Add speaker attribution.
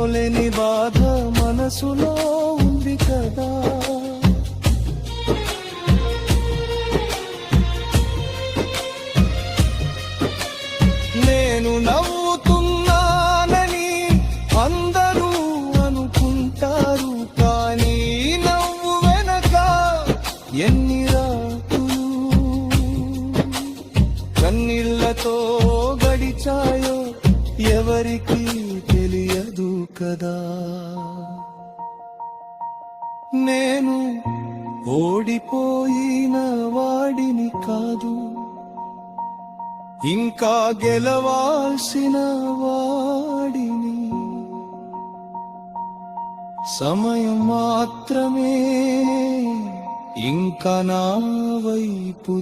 Speaker 1: చెప్పుకోలేని బాధ మనసులో ఉంది కదా. నేను నవ్వుతున్నానని అందరూ అనుకుంటారు, కానీ నవ్వు వెనక ఎన్ని రాత్రులు కన్నీళ్లతో గడిచాయో ఎవరికి తెలియదు కదా. నేను ఓడిపోయిన వాడిని కాదు, ఇంకా గెలవాల్సిన వాడిని. సమయం మాత్రమే ఇంకా నా వైపు